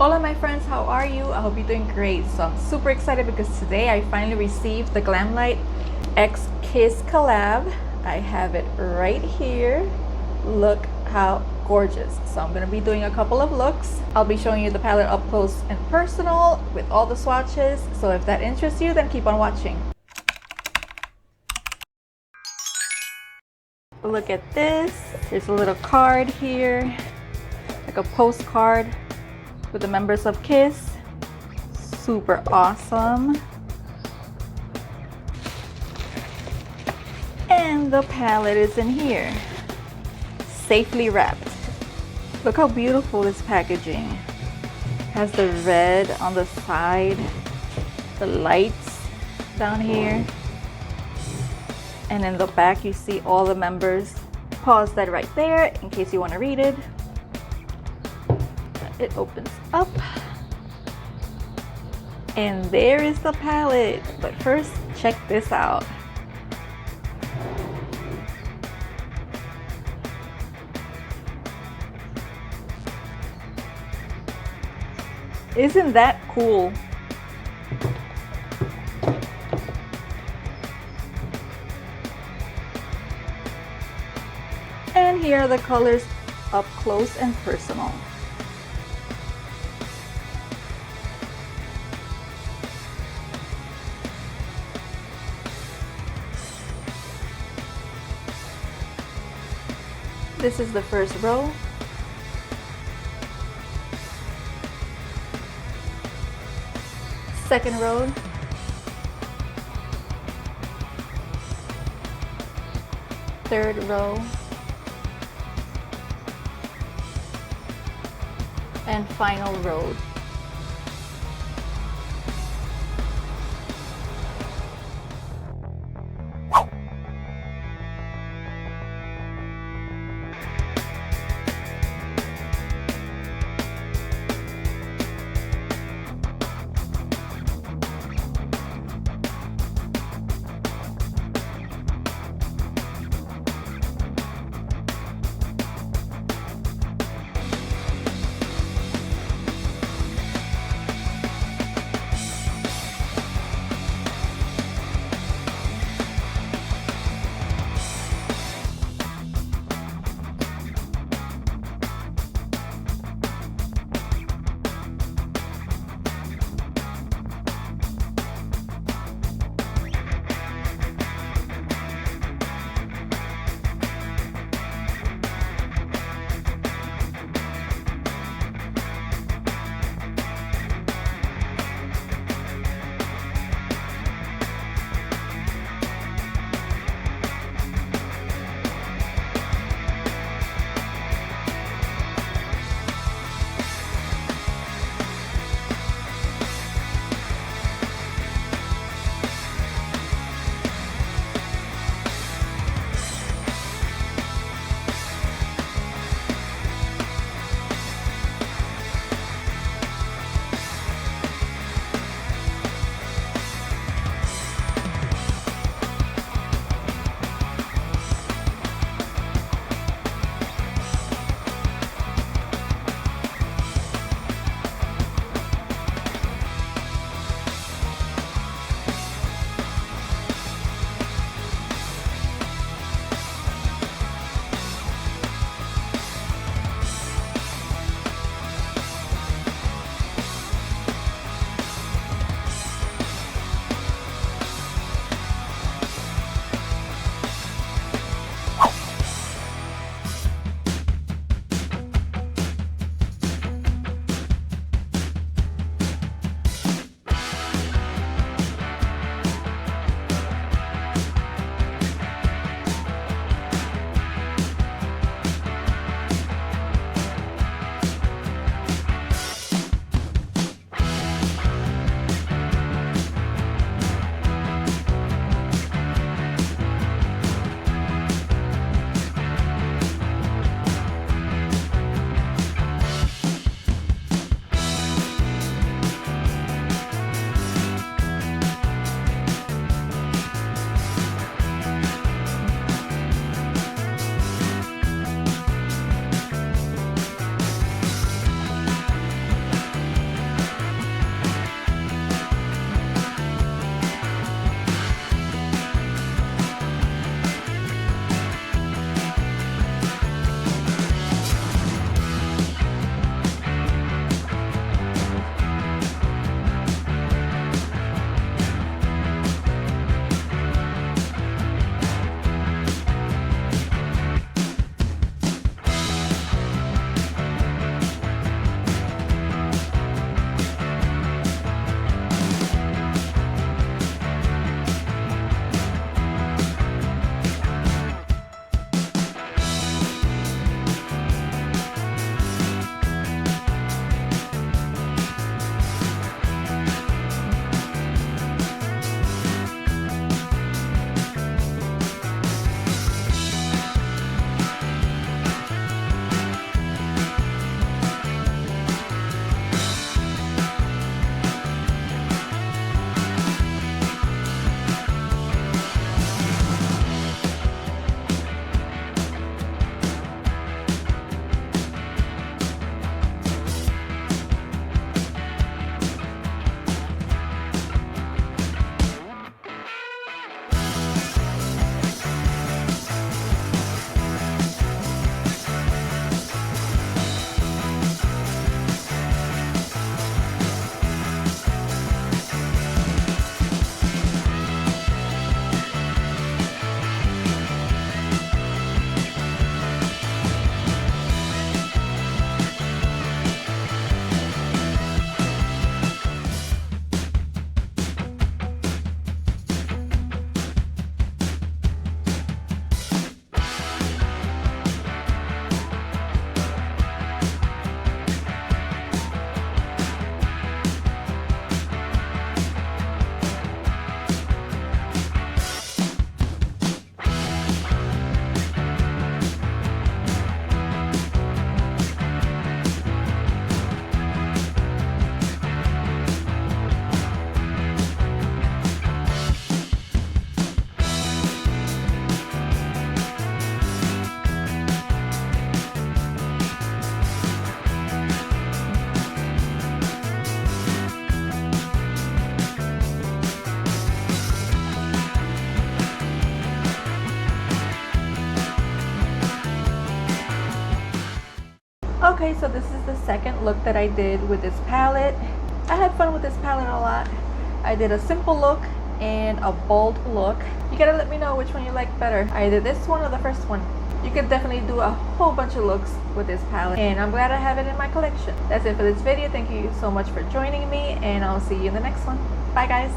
Hola my friends, how are you? I hope you're doing great. So I'm super excited because today I finally received the Glamlite X Kiss collab. I have it right here. Look how gorgeous. So I'm going to be doing a couple of looks. I'll be showing you the palette up close and personal with all the swatches. So if that interests you, then keep on watching. Look at this. There's a little card here, like a postcard with the members of Kiss. Super awesome. And the palette is in here, safely wrapped. Look how beautiful this packaging has. The red on the side, the lights down here, and in the back you see all the members. Pause that right there in case you want to read it. It opens up and there is the palette. But first, check this out. Isn't that cool? And here are the colors up close and personal. This is the first row. Second row. Third row. And final row. Okay, so this is the second look that I did with this palette. I had fun with this palette a lot. I did a simple look and a bold look. You gotta let me know which one you like better, either this one or the first one. You can definitely do a whole bunch of looks with this palette, and I'm glad I have it in my collection. That's it for this video. Thank you so much for joining me, and I'll see you in the next one. Bye guys.